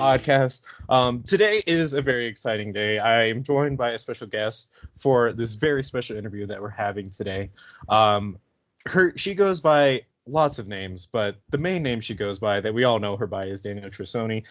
Podcast. Today is a very exciting day. I am joined by a special guest for this very special interview that we're having today. She goes by lots of names, but the main name she goes by that we all know her by is Danielle Trussonni.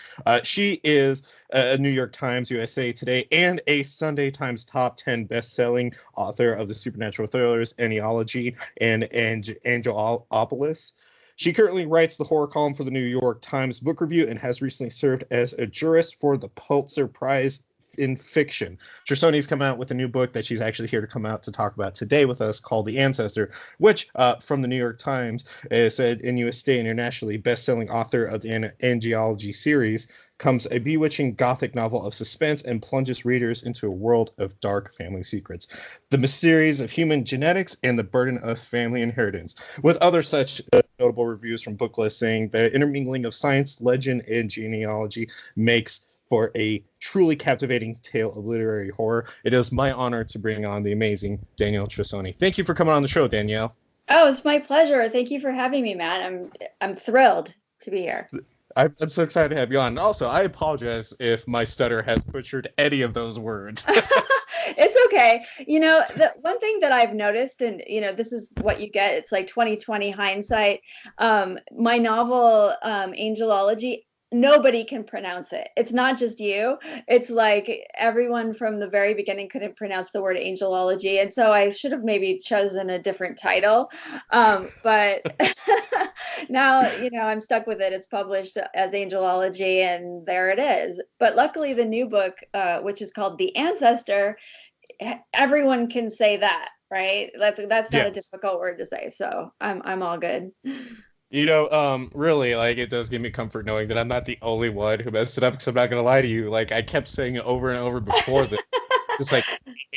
She is a New York Times, USA Today, and a Sunday Times top 10 best-selling author of the supernatural thrillers Etiology and Angelopolis. She currently writes the horror column for the New York Times Book Review and has recently served as a jurist for the Pulitzer Prize in Fiction. Trussonni's come out with a new book that she's actually here to come out to talk about today with us called The Ancestor, which from the New York Times said in USA internationally best-selling author of the Angeology series comes a bewitching gothic novel of suspense and plunges readers into a world of dark family secrets, the mysteries of human genetics, and the burden of family inheritance. With other such notable reviews from book lists saying the intermingling of science, legend, and genealogy makes for a truly captivating tale of literary horror. It is my honor to bring on the amazing Danielle Trussonni. Thank you for coming on the show, Danielle. Oh, it's my pleasure. Thank you for having me, Matt. I'm thrilled to be here. I'm so excited to have you on. And also, I apologize if my stutter has butchered any of those words. It's okay. The one thing that I've noticed, and this is what you get, it's like 2020 hindsight. My novel, Angelology, nobody can pronounce it. It's not just you. It's like everyone from the very beginning couldn't pronounce the word angelology. And so I should have maybe chosen a different title. But now, I'm stuck with it. It's published as Angelology and there it is. But luckily the new book, which is called The Ancestor, everyone can say that, right? That's not a difficult word to say. So I'm all good. Really, it does give me comfort knowing that I'm not the only one who messed it up, because I'm not going to lie to you. I kept saying it over and over before this. Just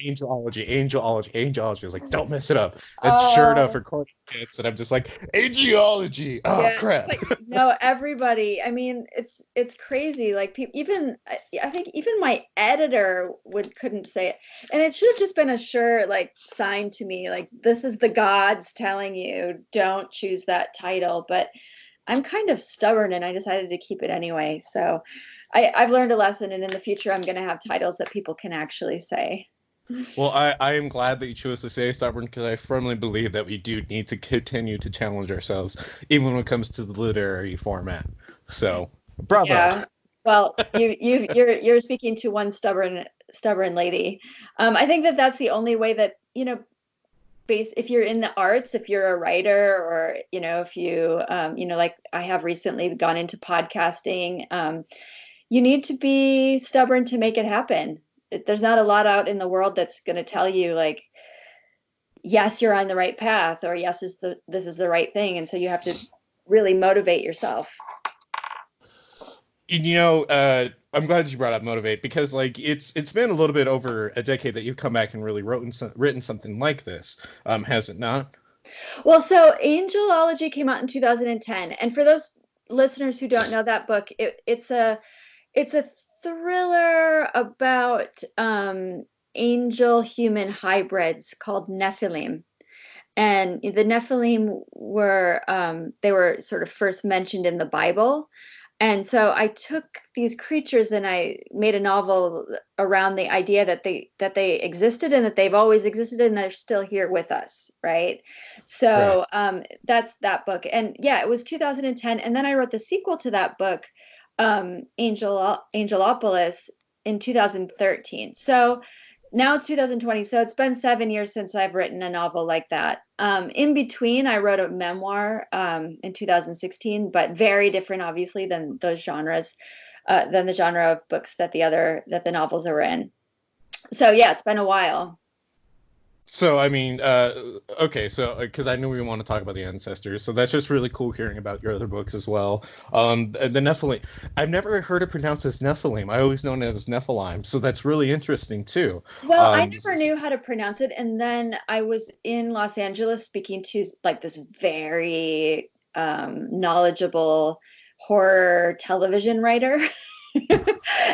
angelology. I was like, don't mess it up. And sure enough, recording hits, and I'm just like, angelology. Oh, yeah, crap. Everybody. I mean, it's crazy. I think even my editor couldn't say it, and it should have just been a sure sign to me, this is the gods telling you don't choose that title. But I'm kind of stubborn, and I decided to keep it anyway. So I've learned a lesson, and in the future, I'm going to have titles that people can actually say. Well, I am glad that you chose to say stubborn, because I firmly believe that we do need to continue to challenge ourselves, even when it comes to the literary format. So, bravo. Yeah. Well, you're speaking to one stubborn lady. I think that's the only way that, if you're in the arts, if you're a writer, or, if you, I have recently gone into podcasting, you need to be stubborn to make it happen. There's not a lot out in the world that's going to tell you yes, you're on the right path, or yes, this is the right thing. And so you have to really motivate yourself. I'm glad you brought up motivate, because it's been a little bit over a decade that you've come back and really written something like this. Has it not? Well, so Angelology came out in 2010. And for those listeners who don't know that book, it's a thriller about angel human hybrids called Nephilim. And the Nephilim were they were sort of first mentioned in the Bible. And so I took these creatures and I made a novel around the idea that they existed, and that they've always existed, and they're still here with us, right? So that's that book. And yeah, it was 2010. And then I wrote the sequel to that book, Angelopolis, in 2013. So now it's 2020. So it's been 7 years since I've written a novel like that. In between, I wrote a memoir in 2016, but very different, obviously, than those genres, than the genre of books that the novels are in. So yeah, it's been a while. So, I mean, okay, so, because I knew we want to talk about the ancestors, so that's just really cool hearing about your other books as well. The Nephilim, I've never heard it pronounced as Nephilim. I always known it as Nephilim, so that's really interesting, too. Well, I never knew how to pronounce it, and then I was in Los Angeles speaking to, this very knowledgeable horror television writer.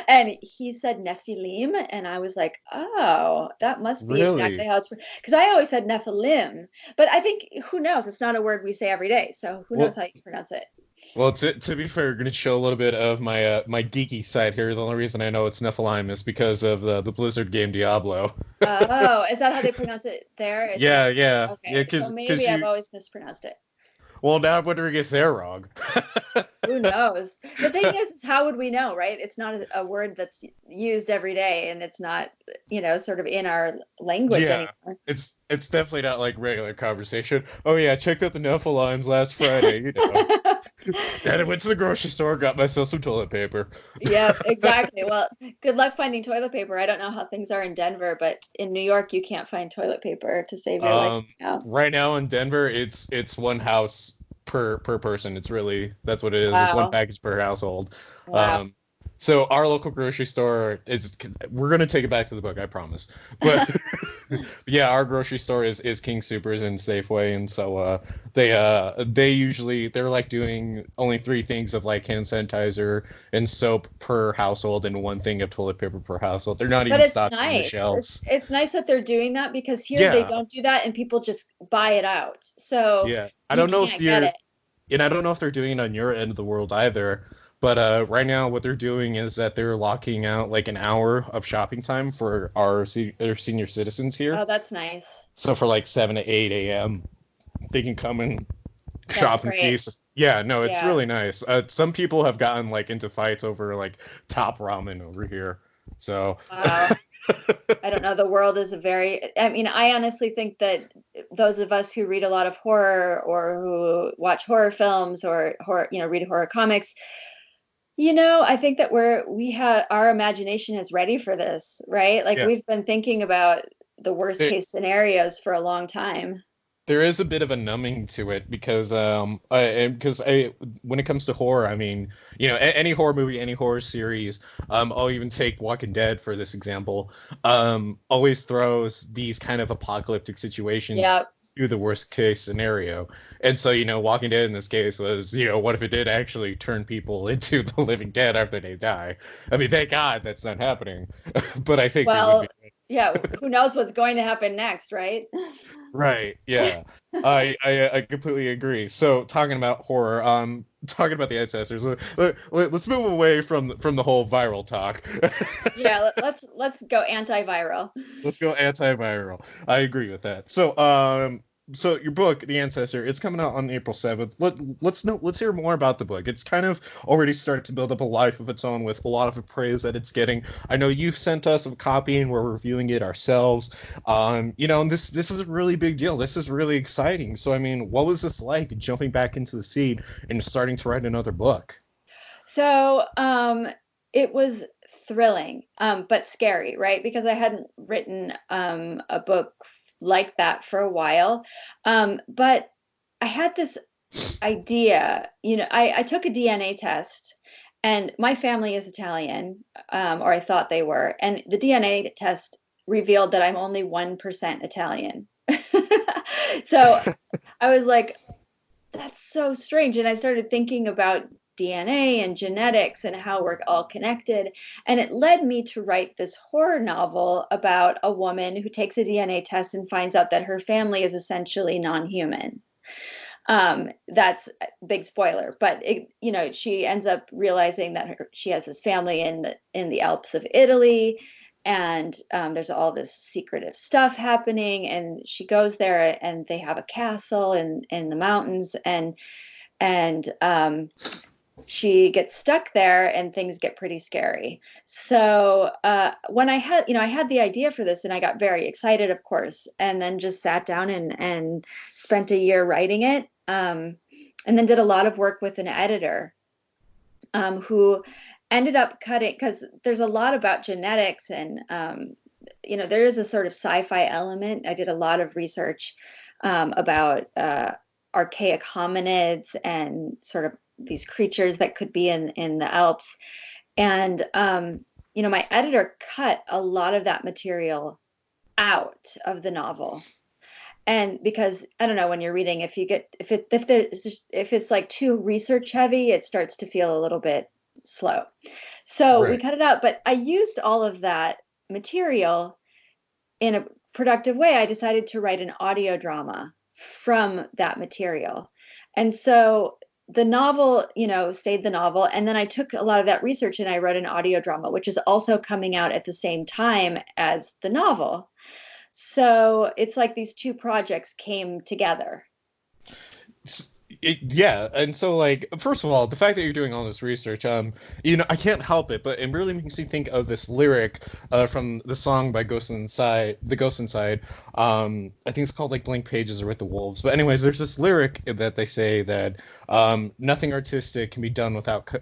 And he said Nephilim, and I was like, oh, that must be exactly how it's, because I always said Nephilim, but I think, who knows, it's not a word we say every day, so who knows how you pronounce it. Well, to be fair, I'm going to show a little bit of my my geeky side here. The only reason I know it's Nephilim is because of the Blizzard game Diablo. Oh, is that how they pronounce it there? It's Yeah, yeah, yeah. okay. So Because maybe I've you. always mispronounced it. Well, now I'm wondering if they're wrong. Who knows? The thing is, how would we know, right? It's not a word that's used every day, and it's not, sort of in our language Yeah, anymore. it's definitely not like regular conversation. Oh yeah, I checked out the Nephilims last Friday. You know, and I went to the grocery store, got myself some toilet paper. Yep, exactly. Well, good luck finding toilet paper. I don't know how things are in Denver, but in New York, you can't find toilet paper to save your life now. Right now in Denver, it's one house per person. It's really that's what it is. It's one Wow. package per household. Wow. Um, so our local grocery store is we're gonna take it back to the book, I promise. But yeah, our grocery store is King Supers and Safeway, and so they usually they're like doing only three things of like hand sanitizer and soap per household and one thing of toilet paper per household. They're not But even it's stocking the nice. It's shelves. it's nice that they're doing that because here they Yeah, don't do that and people just buy it out. So yeah. I you don't know if can't get you're it. and I don't know if they're doing it on your end of the world either. But right now, what they're doing is that they're locking out like an hour of shopping time for our senior citizens here. Oh, that's nice. So for like 7 to 8 a.m., they can come and That's shop in great. peace. Yeah, no, it's Yeah. really nice. Some people have gotten like into fights over like top ramen over here. So Wow. I don't know. The world is I mean, I honestly think that those of us who read a lot of horror or who watch horror films or read horror comics, I think that we have our imagination is ready for this, right? Like yeah, we've been thinking about the worst there, case scenarios for a long time. there is a bit of a numbing to it because when it comes to horror, I mean, any horror movie, any horror series, I'll even take Walking Dead for this example, always throws these kind of apocalyptic situations Yeah. to the worst case scenario. And so, Walking Dead in this case was, what if it did actually turn people into the living dead after they die? I mean, thank God that's not happening, but I think it would Well, be. yeah, who knows what's going to happen next, right? Right. Yeah. I completely agree. So talking about horror, talking about the ancestors, let's move away from the whole viral talk. Yeah, let's go antiviral. Let's go antiviral. I agree with that. So your book, The Ancestor, it's coming out on April 7th. Let's hear more about the book. It's kind of already started to build up a life of its own with a lot of praise that it's getting. I know you've sent us a copy and we're reviewing it ourselves. And this is a really big deal. This is really exciting. So I mean, what was this like jumping back into the seat and starting to write another book? So, it was thrilling, but scary, right? Because I hadn't written a book like that for a while. But I had this idea, I took a DNA test and my family is Italian, or I thought they were, and the DNA test revealed that I'm only 1% Italian. So I was like, that's so strange. And I started thinking about DNA and genetics and how we're all connected. And it led me to write this horror novel about a woman who takes a DNA test and finds out that her family is essentially non-human. That's a big spoiler, but she ends up realizing that she has this family in the Alps of Italy, and there's all this secretive stuff happening. And she goes there, and they have a castle in the mountains, and she gets stuck there, and things get pretty scary. So when I had the idea for this, and I got very excited, of course, and then just sat down and spent a year writing it, and then did a lot of work with an editor, who ended up cutting, because there's a lot about genetics, and there is a sort of sci-fi element. I did a lot of research about archaic hominids and sort of these creatures that could be in the Alps. And my editor cut a lot of that material out of the novel. And because I don't know, when you're reading, if it's like too research heavy, it starts to feel a little bit slow. So we Right. cut it out, but I used all of that material in a productive way. I decided to write an audio drama from that material. And so the novel, stayed the novel. And then I took a lot of that research and I wrote an audio drama, which is also coming out at the same time as the novel. So it's like these two projects came together. Yeah, and so like first of all, the fact that you're doing all this research, I can't help it, but it really makes me think of this lyric from the song by Ghost Inside, The Ghost Inside. I think it's called like Blank Pages or With the Wolves. But anyways, there's this lyric that they say that nothing artistic can be done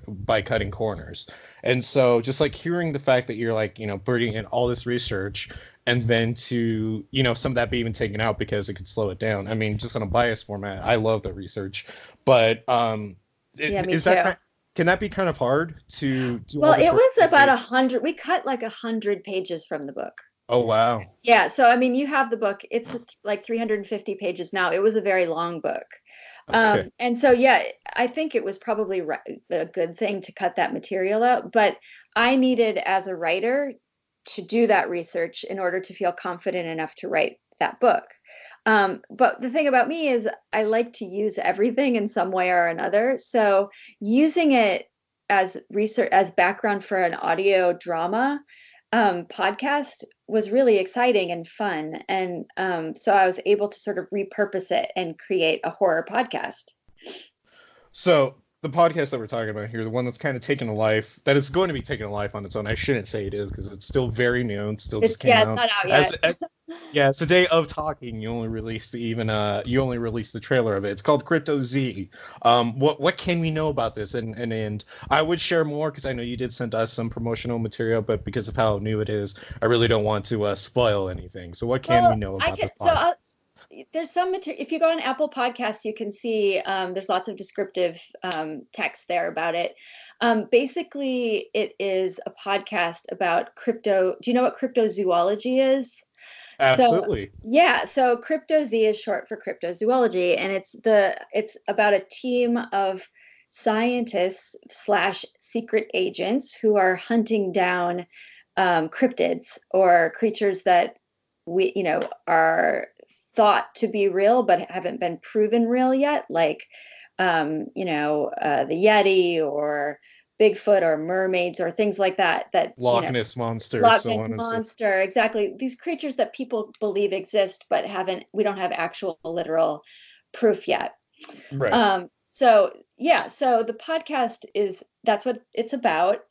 by cutting corners. And so just like hearing the fact that you're like, putting in all this research and then to some of that be even taken out because it could slow it down. I mean, just on a bias format, I love the research, but Yeah, me is too. that can that be kind of hard to do Well, all this it work? was about 100. We cut like 100 pages from the book. Oh wow. Yeah, so I mean, you have the book. It's like 350 pages now. It was a very long book. Okay. And so, yeah, I think it was probably a good thing to cut that material out. But I needed, as a writer, to do that research in order to feel confident enough to write that book. But the thing about me is I like to use everything in some way or another. So using it as research, as background for an audio drama podcast was really exciting and fun. And so I was able to sort of repurpose it and create a horror podcast. So the podcast that we're talking about here, the one that's kind of taken a life, that is going to be taking a life on its own. I shouldn't say it is because it's still very new and still just came It's out. not out yet. Yeah, it's the day of talking. You only released the trailer of it. It's called Cryptozoology. What can we know about this? And I would share more because I know you did send us some promotional material, but because of how new it is, I really don't want to spoil anything. So what can we know about this podcast? There's some material. If you go on Apple Podcasts, you can see there's lots of descriptive text there about it. Basically, it is a podcast about crypto. Do you know what cryptozoology is? Absolutely. So Cryptoz is short for cryptozoology, and it's about a team of scientists slash secret agents who are hunting down cryptids or creatures that are thought to be real but haven't been proven real yet, like the Yeti or Bigfoot or mermaids or things like that. Loch Ness Monster, Loch so Ness on and so. Monster, exactly. These creatures that people believe exist but we don't have actual literal proof yet. Right. So the podcast that's what it's about.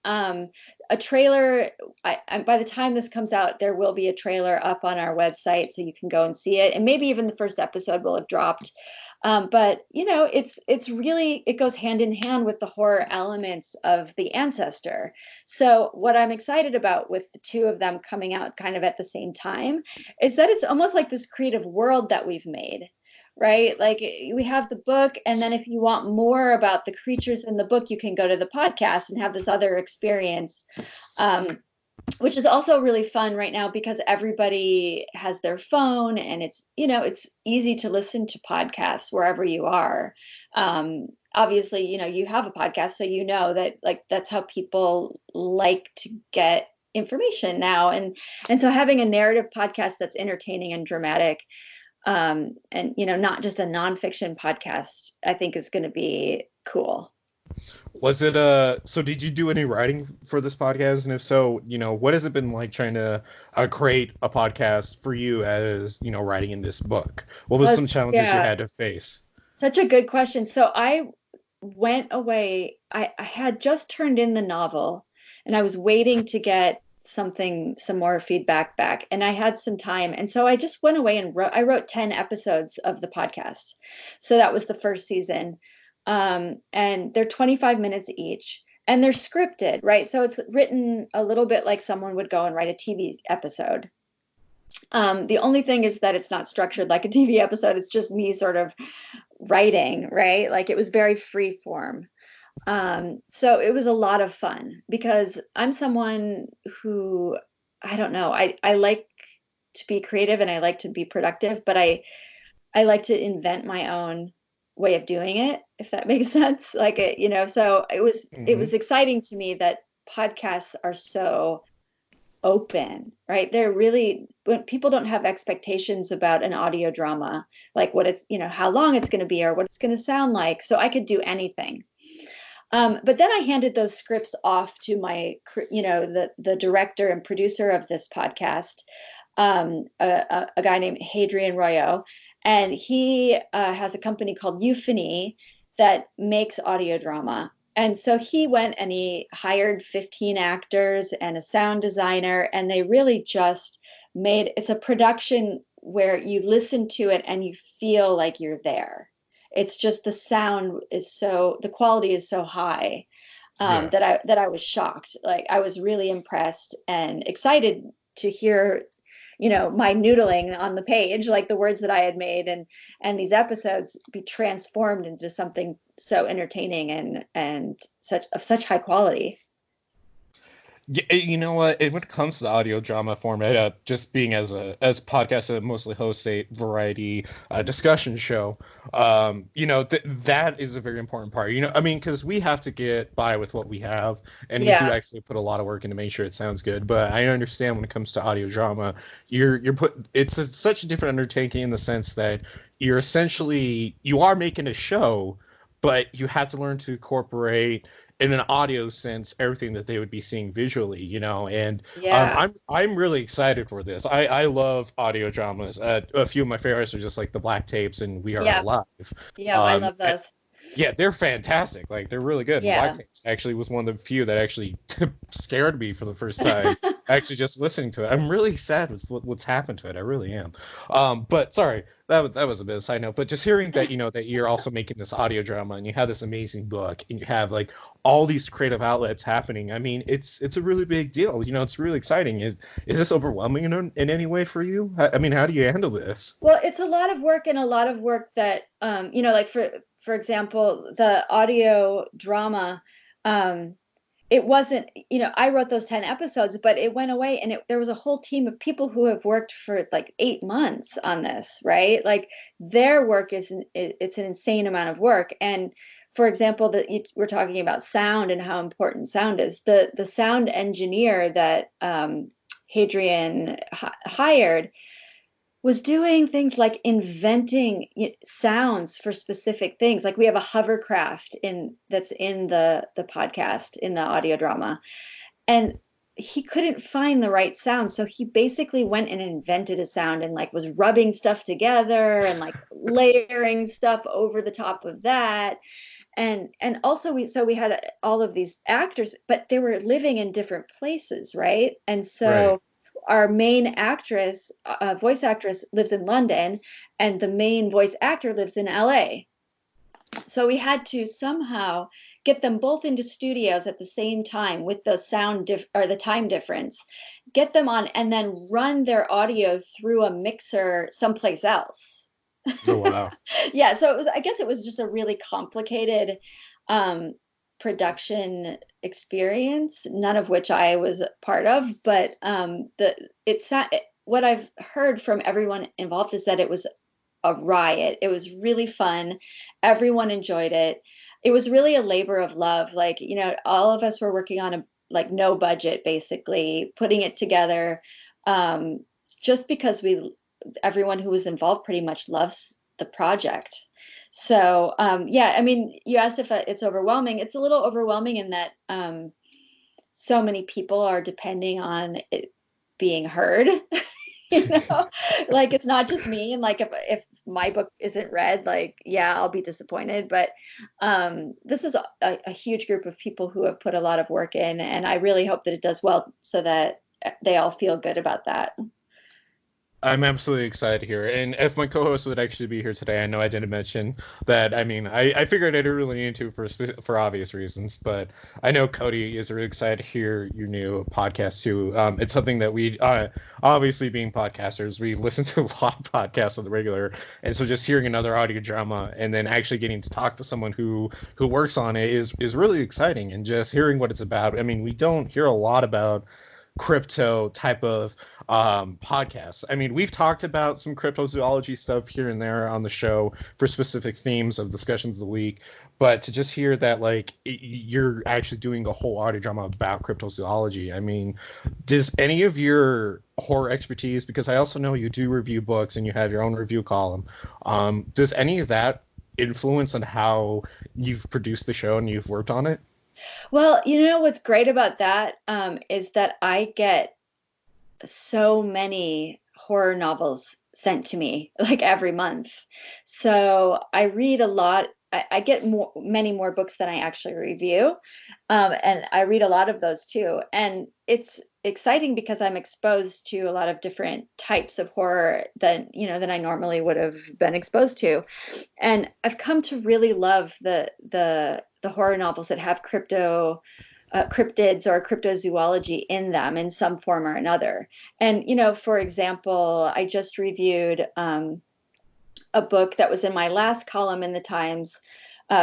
A trailer, by the time this comes out, there will be a trailer up on our website so you can go and see it, and maybe even the first episode will have dropped. But it's really, it goes hand in hand with the horror elements of the Ancestor. So what I'm excited about with the two of them coming out kind of at the same time is that it's almost like this creative world that we've made. Right? Like we have the book, and then if you want more about the creatures in the book, you can go to the podcast and have this other experience, which is also really fun right now because everybody has their phone, and it's easy to listen to podcasts wherever you are. Obviously, you have a podcast, so that like that's how people like to get information now, and so having a narrative podcast that's entertaining and dramatic, and not just a nonfiction podcast, I think is going to be cool. Was it so did you do any writing for this podcast? And if so, what has it been like trying to create a podcast for you as, writing in this book? What was some challenges you had to face? Such a good question. So I went away. I had just turned in the novel and I was waiting to get some more feedback back, and I had some time, and so I just went away and wrote 10 episodes of the podcast. So that was the first season, and they're 25 minutes each, and they're scripted, right? So it's written a little bit like someone would go and write a TV episode. The only thing is that it's not structured like a TV episode. It's just me sort of writing, right? Like it was very free form. So it was a lot of fun because I'm someone who, I don't know, I like to be creative and I like to be productive, but I like to invent my own way of doing it, if that makes sense. Like so it was exciting to me that podcasts are so open, right? They're really, when people don't have expectations about an audio drama, like what it's, how long it's going to be or what it's going to sound like. So I could do anything. But then I handed those scripts off to my, the director and producer of this podcast, a guy named Hadrian Royo, and he has a company called Euphony that makes audio drama. And so he went and he hired 15 actors and a sound designer, and they really just it's a production where you listen to it and you feel like you're there. It's just the quality is so high that I was shocked. Like I was really impressed and excited to hear, my noodling on the page, like the words that I had made, and these episodes be transformed into something so entertaining and such high quality. Yeah, you know what? When it comes to the audio drama format, just being as podcast that mostly hosts a variety discussion show, that is a very important part. I mean, because we have to get by with what we have, and we do actually put a lot of work into making sure it sounds good. But I understand when it comes to audio drama, it's such a different undertaking in the sense that you are making a show, but you have to learn to incorporate in an audio sense everything that they would be seeing visually, and I'm really excited for this. I love audio dramas. A few of my favorites are just like the Black Tapes and We Are Alive. I love those. Yeah, they're fantastic. Like they're really good. Yeah. Black Tapes actually was one of the few that actually scared me for the first time. Actually, just listening to it, I'm really sad with what's happened to it. I really am. But sorry, that was a bit of a side note. But just hearing that that you're also making this audio drama and you have this amazing book and you have like all these creative outlets happening. I mean, it's a really big deal. It's really exciting. Is this overwhelming in any way for you? I mean, how do you handle this? Well, it's a lot of work that like for example, the audio drama, it wasn't, I wrote those 10 episodes, but it went away and there was a whole team of people who have worked for like 8 months on this, right? Like their work it's an insane amount of work. And for example, we're talking about sound and how important sound is. The sound engineer that Hadrian hired was doing things like inventing sounds for specific things. Like we have a hovercraft that's in the podcast, in the audio drama, and he couldn't find the right sound. So he basically went and invented a sound and like was rubbing stuff together and like layering stuff over the top of that. And also we had all of these actors, but they were living in different places, right? And so Right. Our main actress, voice actress, lives in London, and the main voice actor lives in LA. So we had to somehow get them both into studios at the same time with the the time difference, get them on, and then run their audio through a mixer someplace else. Oh wow. Yeah, so I guess it was just a really complicated production experience, none of which I was part of, but what I've heard from everyone involved is that it was a riot. It was really fun. Everyone enjoyed it. It was really a labor of love. Like, all of us were working on no budget, basically putting it together, just because everyone who was involved pretty much loves the project. So, I mean, you asked if it's overwhelming. It's a little overwhelming in that so many people are depending on it being heard. Like it's not just me. And like if my book isn't read, like, yeah, I'll be disappointed. But this is a huge group of people who have put a lot of work in. And I really hope that it does well so that they all feel good about that. I'm absolutely excited to hear it. And if my co-host would actually be here today, I know I didn't mention that. I mean, I figured I didn't really need to for obvious reasons, but I know Cody is really excited to hear your new podcast too. It's something that we, obviously being podcasters, we listen to a lot of podcasts on the regular, and so just hearing another audio drama and then actually getting to talk to someone who works on it is really exciting. And just hearing what it's about. I mean, we don't hear a lot about crypto type of podcasts. I mean, we've talked about some cryptozoology stuff here and there on the show for specific themes of discussions of the week, But to just hear that, like, you're actually doing a whole audio drama about cryptozoology, I mean, does any of your horror expertise, because I also know you do review books and you have your own review column, does any of that influence on how you've produced the show and you've worked on it? Well, you know what's great about that is that I get so many horror novels sent to me like every month. So I read a lot. I get many more books than I actually review. And I read a lot of those too. And it's exciting because I'm exposed to a lot of different types of horror than I normally would have been exposed to. And I've come to really love the horror novels that have cryptids or cryptozoology in them in some form or another. And, for example, I just reviewed a book that was in my last column in the Times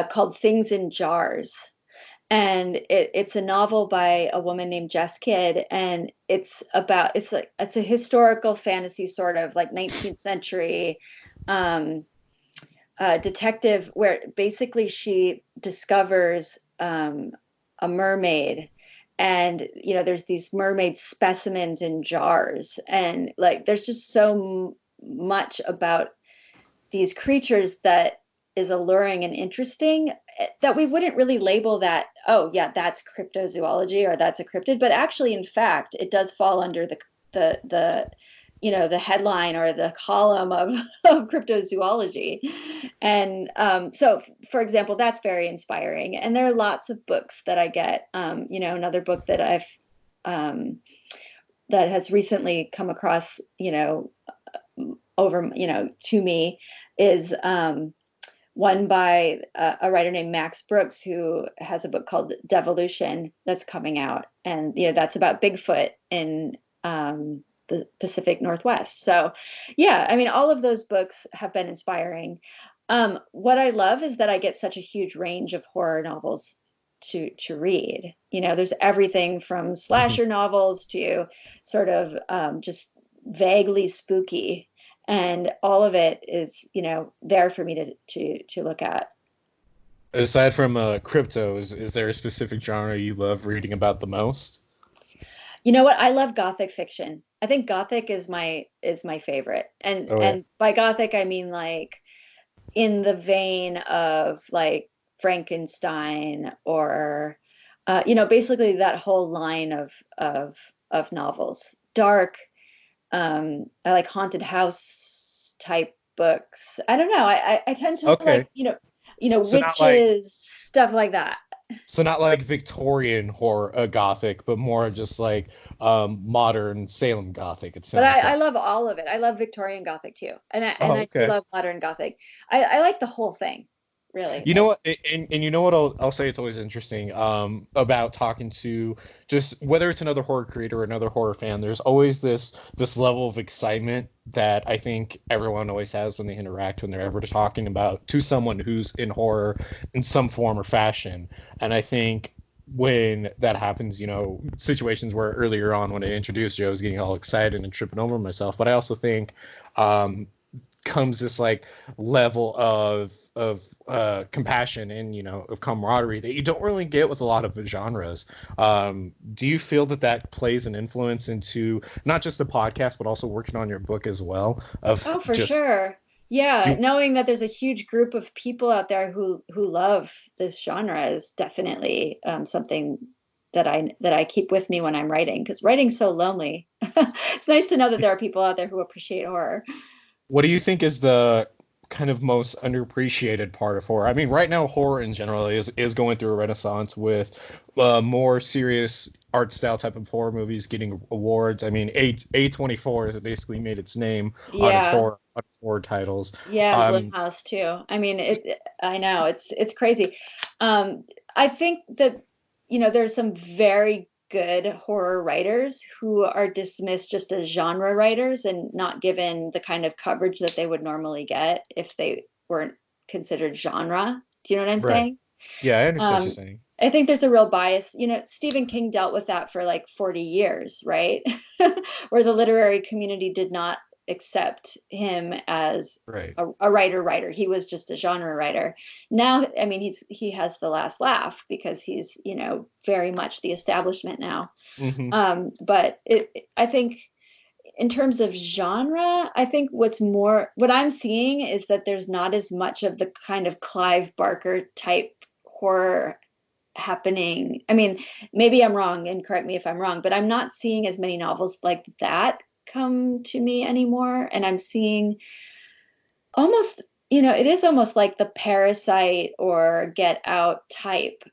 called Things in Jars. And it's a novel by a woman named Jess Kidd, and it's a historical fantasy, sort of like 19th century detective, where basically she discovers a mermaid, and there's these mermaid specimens in jars, and like there's just so much about these creatures that is alluring and interesting, that we wouldn't really label that, oh yeah, that's cryptozoology or that's a cryptid, but actually in fact it does fall under the headline or the column of cryptozoology. And so, for example, that's very inspiring. And there are lots of books that I get. Another book that that has recently come across, over, to me is one by a writer named Max Brooks, who has a book called Devolution that's coming out. And, that's about Bigfoot in the Pacific Northwest. So, yeah, I mean, all of those books have been inspiring. What I love is that I get such a huge range of horror novels to read. There's everything from slasher novels to sort of just vaguely spooky, and all of it is there for me to look at. Aside from crypto, is there a specific genre you love reading about the most? You know what? I love Gothic fiction. I think Gothic is my favorite. And Oh, yeah. and by Gothic I mean like in the vein of like Frankenstein, or basically that whole line of novels. Dark. I like haunted house type books. I don't know. I tend to Okay. like, So not like witches, stuff like that. so not like Victorian horror Gothic, but more just like modern Salem Gothic, it But sounds I like. love all of it. I love Victorian Gothic too. And I Oh, do okay. love modern Gothic. I like the whole thing, really. You know what, and you know what I'll say, it's always interesting about talking to, just whether it's another horror creator or another horror fan, there's always this level of excitement that I think everyone always has when they interact, when they're ever talking about to someone who's in horror in some form or fashion. And I think when that happens, situations where earlier on when I introduced you, I was getting all excited and tripping over myself. But I also think um, comes this like level of compassion and of camaraderie that you don't really get with a lot of the genres. Do you feel that plays an influence into not just the podcast but also working on your book as well, of Oh, for just sure. Yeah, do knowing that there's a huge group of people out there who love this genre is definitely something that I keep with me when I'm writing, because writing's so lonely. It's nice to know that there are people out there who appreciate horror. what do you think is the kind of most underappreciated part of horror? I mean, right now horror in general is going through a renaissance with more serious art style type of horror movies getting awards. I mean, A24 has basically made its name Yeah. on its horror titles. Yeah, and Um, Blumhouse too. I mean, I know it's crazy. Um, I think that there's some very good horror writers who are dismissed just as genre writers and not given the kind of coverage that they would normally get if they weren't considered genre. Do you know what I'm right. saying? Yeah, I understand what you're Um, saying. I think there's a real bias. Stephen King dealt with that for like 40 years, right? Where the literary community did not accept him as Right. a writer. He was just a genre writer. Now, I mean, he has the last laugh because he's, very much the establishment now. Hmm. But I think in terms of genre, I think what I'm seeing is that there's not as much of the kind of Clive Barker type horror happening. I mean, maybe I'm wrong and correct me if I'm wrong, but I'm not seeing as many novels like that come to me anymore. And I'm seeing almost, it is almost like the Parasite or Get Out type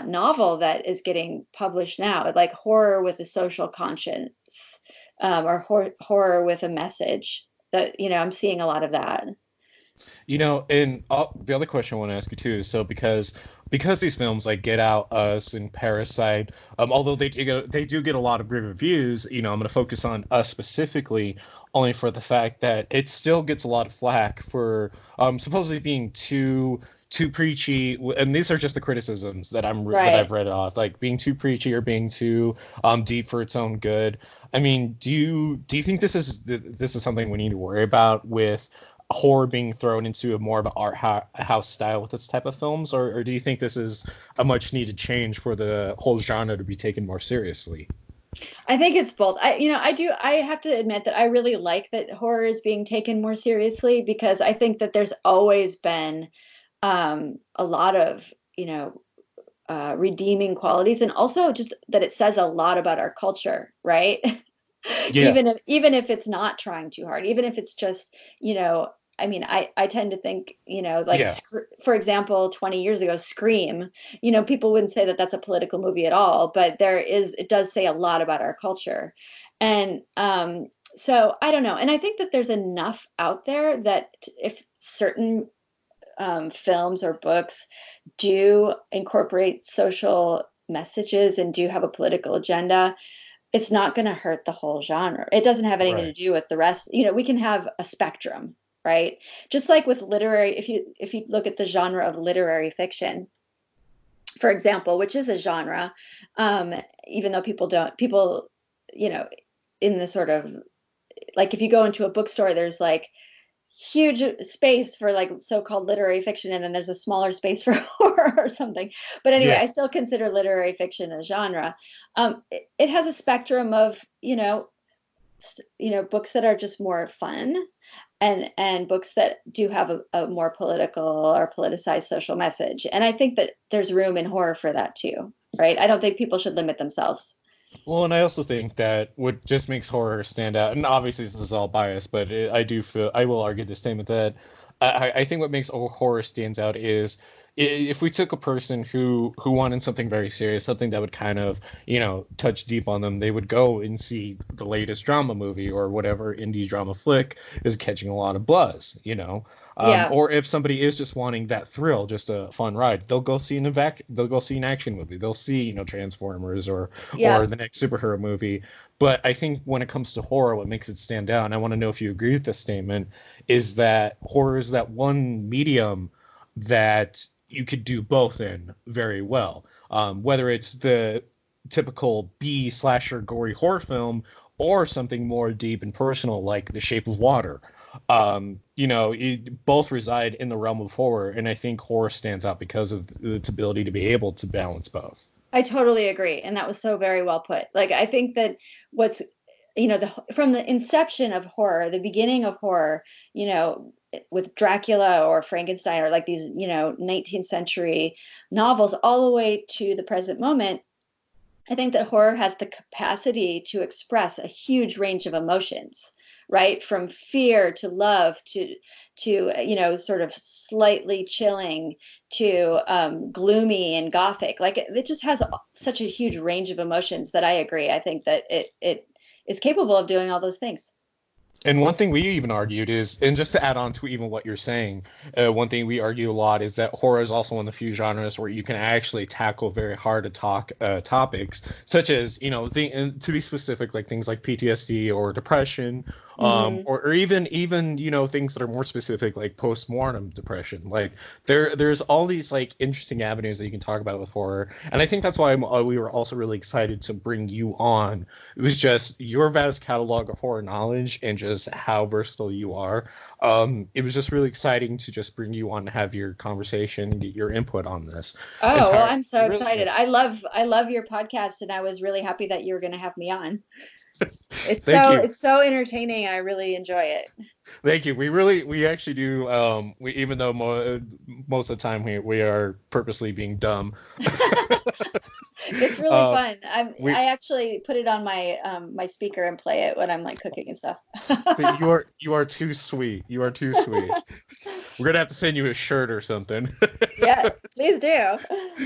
novel that is getting published now, like horror with a social conscience, or horror with a message. That, I'm seeing a lot of that. And the other question I want to ask you too is, so because these films like Get Out, Us, and Parasite, although they do get a lot of great reviews, I'm going to focus on Us specifically, only for the fact that it still gets a lot of flack for supposedly being too preachy, and these are just the criticisms that that I've Right. read off, like being too preachy or being too deep for its own good. I mean, do you think this is something we need to worry about with horror being thrown into a more of an house style with this type of films, or do you think this is a much needed change for the whole genre to be taken more seriously? I think it's both. I have to admit that I really like that horror is being taken more seriously, because I think that there's always been a lot of, redeeming qualities, and also just that it says a lot about our culture, right? Yeah, Even if it's not trying too hard, even if it's just, I mean, I tend to think, like, yeah, for example, 20 years ago, Scream, people wouldn't say that that's a political movie at all, but it does say a lot about our culture. And so I don't know. And I think that there's enough out there that if certain films or books do incorporate social messages and do have a political agenda, it's not going to hurt the whole genre. It doesn't have anything to right. do with the rest. We can have a spectrum, right? Just like with literary, if you look at the genre of literary fiction, for example, which is a genre, um, even though people, you know, in the sort of, like, if you go into a bookstore, there's like huge space for like so-called literary fiction, and then there's a smaller space for horror or something. But anyway, Yeah. I still consider literary fiction a genre. It has a spectrum of, books that are just more fun, and books that do have a more political or politicized social message. And I think that there's room in horror for that too, right? I don't think people should limit themselves. Well, and I also think that what just makes horror stand out, and obviously this is all biased, but I do feel I will argue the statement that I think what makes horror stands out is if we took a person who wanted something very serious, something that would kind of touch deep on them, they would go and see the latest drama movie or whatever indie drama flick is catching a lot of buzz. Yeah. Or if somebody is just wanting that thrill, just a fun ride, they'll go see an action movie, they'll see Transformers or Yeah. the next superhero movie. But I think when it comes to horror, what makes it stand out, and I want to know if you agree with this statement, is that horror is that one medium that you could do both in very well. Whether it's the typical B slasher gory horror film or something more deep and personal like The Shape of Water. Both reside in the realm of horror, and I think horror stands out because of its ability to be able to balance both. I totally agree. And that was so very well put. Like, I think that what's, from the inception of horror, the beginning of horror, with Dracula or Frankenstein, or like these, 19th century novels, all the way to the present moment, I think that horror has the capacity to express a huge range of emotions, right? From fear to love to sort of slightly chilling to gloomy and gothic. Like, it just has such a huge range of emotions that I agree. I think that it is capable of doing all those things. And one thing we even argued is, and just to add on to even what you're saying, one thing we argue a lot is that horror is also one of the few genres where you can actually tackle very hard to talk topics, such as, and to be specific, like things like PTSD or depression, Mhm. or even things that are more specific, like postmortem depression. Like there's all these like interesting avenues that you can talk about with horror, and I think that's why we were also really excited to bring you on. It was just your vast catalog of horror knowledge and just how versatile you are. It was just really exciting to just bring you on to have your conversation and get your input on this Oh, well, entire. I'm so It really excited. is. I love your podcast, and I was really happy that you were going to have me on. It's Thank so you. it's so entertaining. I really enjoy it. Thank you. We actually do. We even though most of the time we are purposely being dumb. It's really uh, fun. we I actually put it on my speaker and play it when I'm like cooking and stuff. you are too sweet. You are too sweet. We're gonna have to send you a shirt or something. Yeah, please do.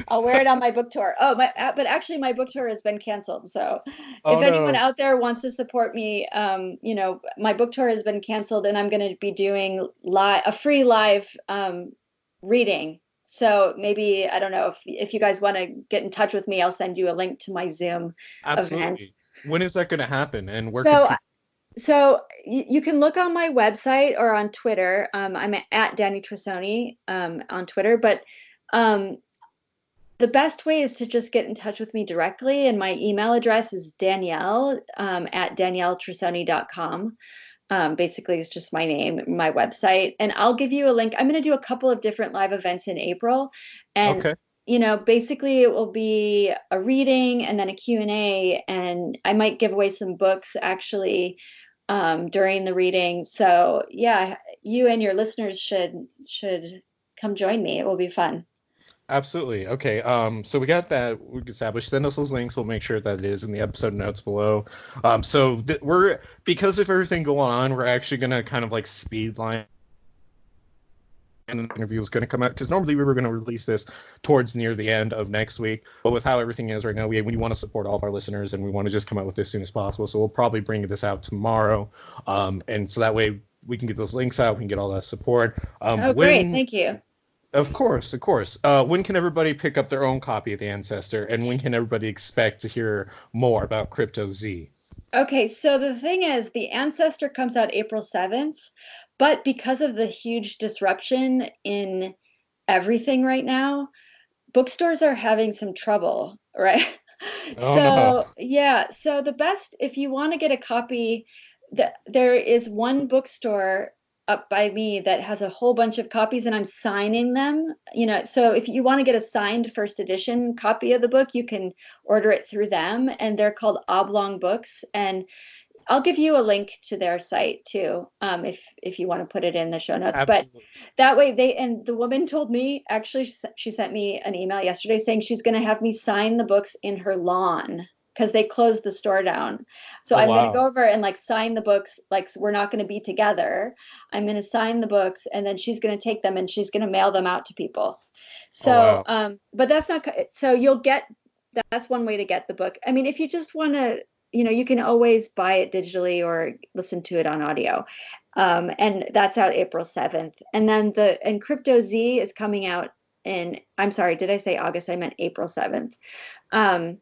I'll wear it on my book tour. Oh, but actually my book tour has been canceled. So if Oh anyone no. out there wants to support me, my book tour has been canceled and I'm going to be doing a free live reading. So maybe, I don't know, if you guys want to get in touch with me, I'll send you a link to my Zoom event. Absolutely. When is that gonna happen? And where could So people? you can look on my website or on Twitter. I'm at Danny Trussonni on Twitter, but um, the best way is to just get in touch with me directly. And my email address is Danielle at danielletrussonni.com. Basically, it's just my name, my website. And I'll give you a link. I'm going to do a couple of different live events in April. And, Okay. basically it will be a reading and then a Q&A. And I might give away some books actually during the reading. So yeah, you and your listeners should come join me. It will be fun. Absolutely. Okay. So we got that we established. Send us those links. We'll make sure that it is in the episode notes below. So we're because of everything going on, we're actually gonna kind of like speed line and the interview is going to come out because normally we were going to release this towards near the end of next week, but with how everything is right now, we want to support all of our listeners and we want to just come out with this as soon as possible. So we'll probably bring this out tomorrow, and so that way we can get those links out, we can get all that support. Oh, great. When Thank you. Of course, of course. When can everybody pick up their own copy of the Ancestor, and when can everybody expect to hear more about Crypto Z? Okay, so the thing is, the Ancestor comes out April 7th, but because of the huge disruption in everything right now, bookstores are having some trouble, right? Oh no! So, yeah, so the best, if you want to get a copy, there is one bookstore up by me that has a whole bunch of copies and I'm signing them. So if you want to get a signed first edition copy of the book, you can order it through them and they're called Oblong Books. And I'll give you a link to their site too, if you want to put it in the show notes. But Absolutely. that way and the woman told me, actually, she sent me an email yesterday saying she's going to have me sign the books in her lawn because they closed the store down. So Oh I'm going to go wow! over and like sign the books. Like we're not going to be together. I'm going to sign the books and then she's going to take them and she's going to mail them out to people. Oh So, wow! but that's not, so you'll get, that's one way to get the book. I mean, if you just want to, you can always buy it digitally or listen to it on audio. And that's out April 7th. And then and Crypto Z is coming out I'm sorry, did I say August? I meant April 7th. Um,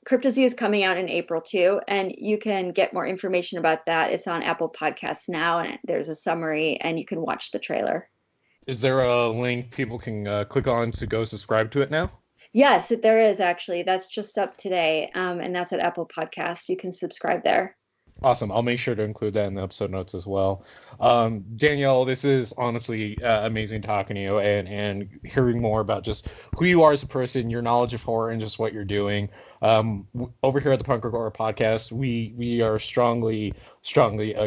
Crypto Z is coming out in April too. And you can get more information about that. It's on Apple Podcasts now, and there's a summary, and you can watch the trailer. Is there a link people can click on to go subscribe to it now? Yes, there is actually. That's just up today. And that's at Apple Podcasts. You can subscribe there. Awesome. I'll make sure to include that in the episode notes as well. Danielle, this is honestly amazing talking to you and hearing more about just who you are as a person, your knowledge of horror, and just what you're doing. Over here at the Punk Horror Podcast, we are strongly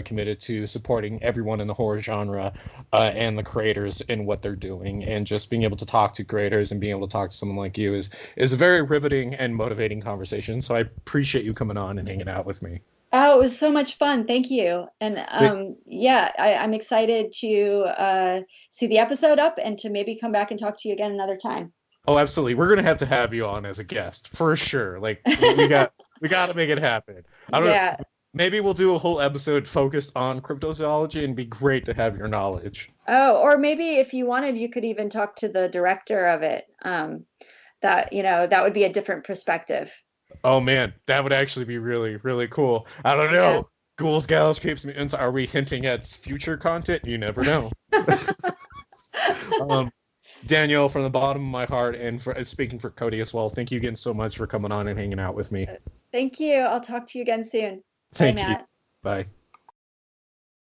committed to supporting everyone in the horror genre and the creators in what they're doing, and just being able to talk to creators and being able to talk to someone like you is a very riveting and motivating conversation. So I appreciate you coming on and hanging out with me. Oh, it was so much fun. Thank you. And Th- yeah, I'm excited to see the episode up and to maybe come back and talk to you again another time. Oh, absolutely. We're gonna have to have you on as a guest for sure. Like we got to make it happen. I don't know. Yeah. Maybe we'll do a whole episode focused on cryptozoology, and it'd be great to have your knowledge. Oh, or maybe if you wanted, you could even talk to the director of it. That would be a different perspective. Oh man, that would actually be really, really cool. I don't Yeah. know. Ghouls, Gals, Creeps, Mutants. Are we hinting at future content? You never know. Danielle, from the bottom of my heart, and for speaking for Cody as well, thank you again so much for coming on and hanging out with me. Thank you. I'll talk to you again soon. Bye, Thank you. Matt. Bye.